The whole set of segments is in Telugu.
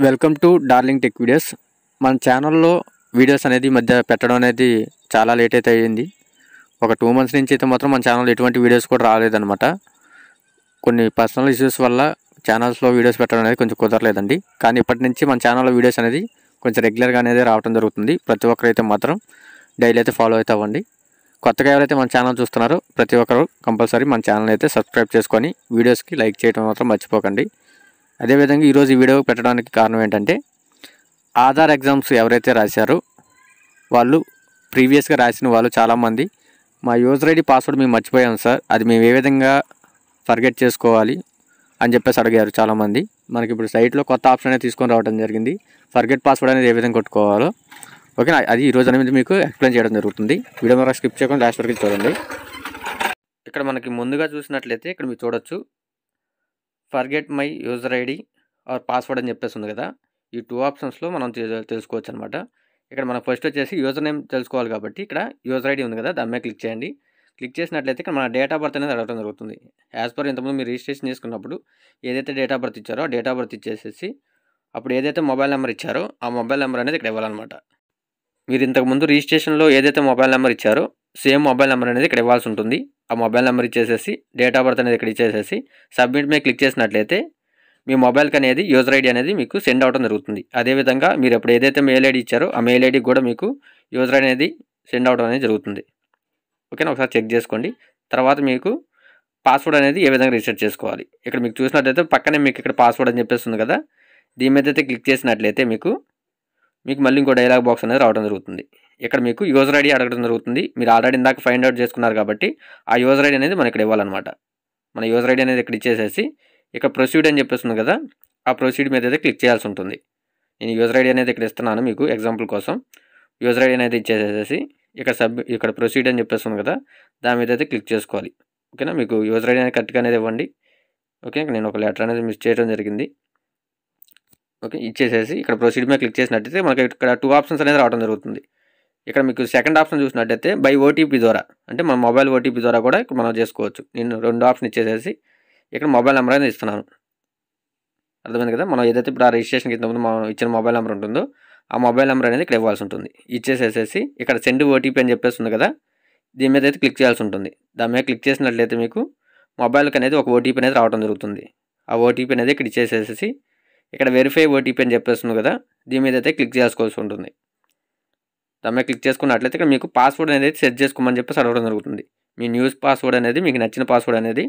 Welcome to darling tech videos. మన ఛానల్లో వీడియోస్ అనేది ఈ మధ్య పెట్టడం అనేది చాలా లేట్ అయితే అయ్యింది. ఒక 2 మంత్స్ నుంచి అయితే మాత్రం మన ఛానల్లో ఎటువంటి వీడియోస్ కూడా రాలేదన్నమాట. కొన్ని పర్సనల్ ఇష్యూస్ వల్ల ఛానల్స్లో వీడియోస్ పెట్టడం అనేది కొంచెం కుదరలేదండి. కానీ ఇప్పటి నుంచి మన ఛానల్లో వీడియోస్ అనేది కొంచెం రెగ్యులర్గా అనేది రావడం జరుగుతుంది. ప్రతి ఒక్కరైతే మాత్రం డైలీ అయితే ఫాలో అయితే అవ్వండి. కొత్తగా ఎవరైతే మన ఛానల్ చూస్తున్నారో ప్రతి ఒక్కరు కంపల్సరీ మన ఛానల్ అయితే సబ్స్క్రైబ్ చేసుకొని వీడియోస్కి లైక్ చేయడం మాత్రం మర్చిపోకండి. అదేవిధంగా ఈరోజు ఈ వీడియో పెట్టడానికి కారణం ఏంటంటే, ఆధార్ ఎగ్జామ్స్ ఎవరైతే రాశారో వాళ్ళు ప్రీవియస్గా రాసిన వాళ్ళు చాలామంది మా యూజర్ ఐడి పాస్వర్డ్ మేము మర్చిపోయాం సార్, అది మేము ఏ విధంగా ఫర్గెట్ చేసుకోవాలి అని చెప్పేసి అడిగారు చాలామంది. మనకి ఇప్పుడు సైట్లో కొత్త ఆప్షన్ అనేది తీసుకొని రావడం జరిగింది. ఫర్గెట్ పాస్వర్డ్ అనేది ఏ విధంగా కొట్టుకోవాలో ఓకే, అది ఈరోజు అనేది మీకు ఎక్స్ప్లెయిన్ చేయడం జరుగుతుంది. వీడియో ద్వారా స్కిప్ చేయకుండా లాస్ట్ వరకు చూడండి. ఇక్కడ మనకి ముందుగా చూసినట్లయితే ఇక్కడ మీరు చూడొచ్చు, forget my user ID are password అని చెప్పేసి ఉంది కదా. ఈ 2 ఆప్షన్స్లో మనం తెలుసుకోవచ్చు అనమాట. ఇక్కడ మనం ఫస్ట్ వచ్చేసి యూజర్ నేమ్ తెలుసుకోవాలి కాబట్టి ఇక్కడ యూజర్ ఐడి ఉంది కదా, దాని మీద క్లిక్ చేయండి. క్లిక్ చేసినట్లయితే ఇక్కడ మన డేట్ ఆఫ్ బర్త్ అనేది అడగడం జరుగుతుంది. యాజ్ పర్ ఇంతకుముందు మీరు రిజిస్ట్రేషన్ చేసుకున్నప్పుడు ఏదైతే డేట్ ఆఫ్ బర్త్ ఇచ్చారో ఆ డేట్ ఆఫ్ బర్త్ ఇచ్చేసేసి అప్పుడు ఏదైతే మొబైల్ నెంబర్ ఇచ్చారో ఆ మొబైల్ నెంబర్ అనేది ఇక్కడ ఇవ్వాలన్నమాట. మీరు ఇంతకుముందు రిజిస్ట్రేషన్లో ఏదైతే మొబైల్ నెంబర్ ఇచ్చారో సేమ్ మొబైల్ నెంబర్ అనేది ఇక్కడ ఇవ్వాల్సి ఉంటుంది. ఆ మొబైల్ నెంబర్ ఇచ్చేసేసి డేట్ ఆఫ్ బర్త్ అనేది ఇక్కడ ఇచ్చేసేసి సబ్మిట్ మీద క్లిక్ చేసినట్లయితే మీ మొబైల్కి అనేది యూజర్ ఐడి అనేది మీకు సెండ్ అవడం జరుగుతుంది. అదేవిధంగా మీరు ఇప్పుడు ఏదైతే మెయిల్ ఐడి ఇచ్చారో ఆ మెయిల్ ఐడికి కూడా మీకు యూజర్ ఐడి అనేది సెండ్ అవడం అనేది జరుగుతుంది. ఓకేనా, ఒకసారి చెక్ చేసుకోండి. తర్వాత మీకు పాస్వర్డ్ అనేది ఏ విధంగా రీసెట్ చేసుకోవాలి ఇక్కడ మీకు చూసినట్లయితే పక్కనే మీకు ఇక్కడ పాస్వర్డ్ అని చెప్పేస్తుంది కదా, దీని మీద అయితే క్లిక్ చేసినట్లయితే మీకు మళ్ళీ ఇంకో డైలాగ్ బాక్స్ అనేది రావడం జరుగుతుంది. ఇక్కడ మీకు యూజర్ ఐడి అడగడం జరుగుతుంది. మీరు ఆల్రెడీ ఇందాక ఫైండ్ అవుట్ చేసుకున్నారు కాబట్టి ఆ యూజర్ ఐడి అనేది మనం ఇక్కడ ఇవ్వాలన్నమాట. మన యూజర్ ఐడి అనేది ఇక్కడ ఇచ్చేసేసి ఇక్కడ ప్రొసీడ్ అని చెప్పేస్తుంది కదా, ఆ ప్రొసీడ్ మీద అయితే క్లిక్ చేయాల్సి ఉంటుంది. నేను యూజర్ ఐడి అనేది ఇక్కడ ఇస్తున్నాను మీకు ఎగ్జాంపుల్ కోసం. యూజర్ ఐడి అనేది ఇచ్చేసేసి ఇక్కడ ప్రొసీడ్ అని చెప్పేస్తుంది కదా, దాని మీద అయితే క్లిక్ చేసుకోవాలి. ఓకేనా, మీకు యూజర్ ఐడి అనేది కరెక్ట్గా అనేది ఇవ్వండి. ఓకే, నేను ఒక లెటర్ అనేది మిస్ చేయడం జరిగింది. ఓకే, ఇచ్చేసేసి ఇక్కడ ప్రొసీడ్ మీద క్లిక్ చేసినట్టయితే మనకి ఇక్కడ 2 ఆప్షన్స్ అనేది రావడం జరుగుతుంది. ఇక్కడ మీకు సెకండ్ ఆప్షన్ చూసినట్టయితే బై ఓటీపీ ద్వారా, అంటే మన మొబైల్ ఓటీపీ ద్వారా కూడా ఇక్కడ మనం చేసుకోవచ్చు. నేను 2 ఆప్షన్ ఇచ్చేసేసి ఇక్కడ మొబైల్ నెంబర్ అనేది ఇస్తున్నాను. అర్థమైంది కదా, మనం ఏదైతే ఇప్పుడు ఆ రిజిస్ట్రేషన్కి ఇంతకుముందు మనం ఇచ్చిన మొబైల్ నెంబర్ ఉంటుందో ఆ మొబైల్ నెంబర్ అనేది ఇక్కడ ఇవ్వాల్సి ఉంటుంది. ఇచ్చేసేసి ఇక్కడ సెండ్ ఓటీపీ అని చెప్పేస్తుంది కదా, దీని మీద అయితే క్లిక్ చేయాల్సి ఉంటుంది. దాని మీద క్లిక్ చేసినట్లయితే మీకు మొబైల్కి అనేది ఒక ఓటీపీ అనేది రావడం జరుగుతుంది. ఆ ఓటీపీ అనేది ఇక్కడ ఇచ్చేసేసి ఇక్కడ వెరిఫై ఓటీపీ అని చెప్పేస్తుంది కదా, దీని మీద అయితే క్లిక్ చేసుకోవాల్సి ఉంటుంది. దాని మీద క్లిక్ చేసుకున్నట్లయితే ఇక్కడ మీకు పాస్వర్డ్ అనేది సెట్ చేసుకోమని చెప్పేసి అడగడం జరుగుతుంది. మీ న్యూస్ పాస్వర్డ్ అనేది మీకు నచ్చిన పాస్వర్డ్ అనేది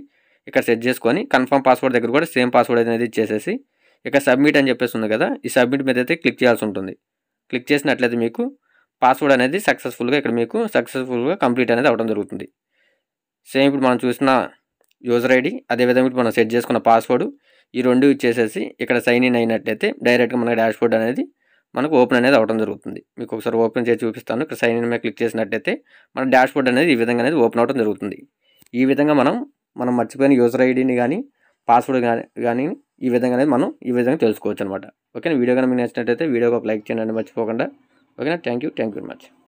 ఇక్కడ సెట్ చేసుకొని కన్ఫర్మ్ పాస్వర్డ్ దగ్గర కూడా సేమ్ పాస్వర్డ్ అనేది ఇచ్చేసేసి ఇక్కడ సబ్మిట్ అని చెప్పేసి ఉంది కదా, ఈ సబ్మిట్ మీద అయితే క్లిక్ చేయాల్సి ఉంటుంది. క్లిక్ చేసినట్లయితే మీకు పాస్వర్డ్ అనేది సక్సెస్ఫుల్గా కంప్లీట్ అనేది అవ్వడం జరుగుతుంది. సేమ్ ఇప్పుడు మనం చూసిన యూజర్ ఐడి అదేవిధంగా ఇప్పుడు మనం సెట్ చేసుకున్న పాస్వర్డ్ ఈ 2 ఇచ్చేసేసి ఇక్కడ సైన్ ఇన్ అయినట్లయితే డైరెక్ట్గా మన డాష్బోర్డ్ అనేది మనకు ఓపెన్ అనేది అవ్వడం జరుగుతుంది. మీకు ఒకసారి ఓపెన్ చేసి చూపిస్తాను. ఇక్కడ సైన్ ఇన్ మీద క్లిక్ చేసినట్లయితే మన డాష్బోర్డ్ అనేది ఈ విధంగా అనేది ఓపెన్ అవ్వడం జరుగుతుంది. ఈ విధంగా మనం మర్చిపోయిన యూజర్ ఐడిని కానీ పాస్వర్డ్ కానీ ఈ విధంగా అనేది మనం ఈ విధంగా తెలుసుకోవచ్చు అనమాట. ఓకేనా, వీడియో కానీ మీకు నచ్చినట్లయితే వీడియోకి ఒక లైక్ చేయండి మర్చిపోకుండా. ఓకేనా, థ్యాంక్ యూ వెరీ మచ్.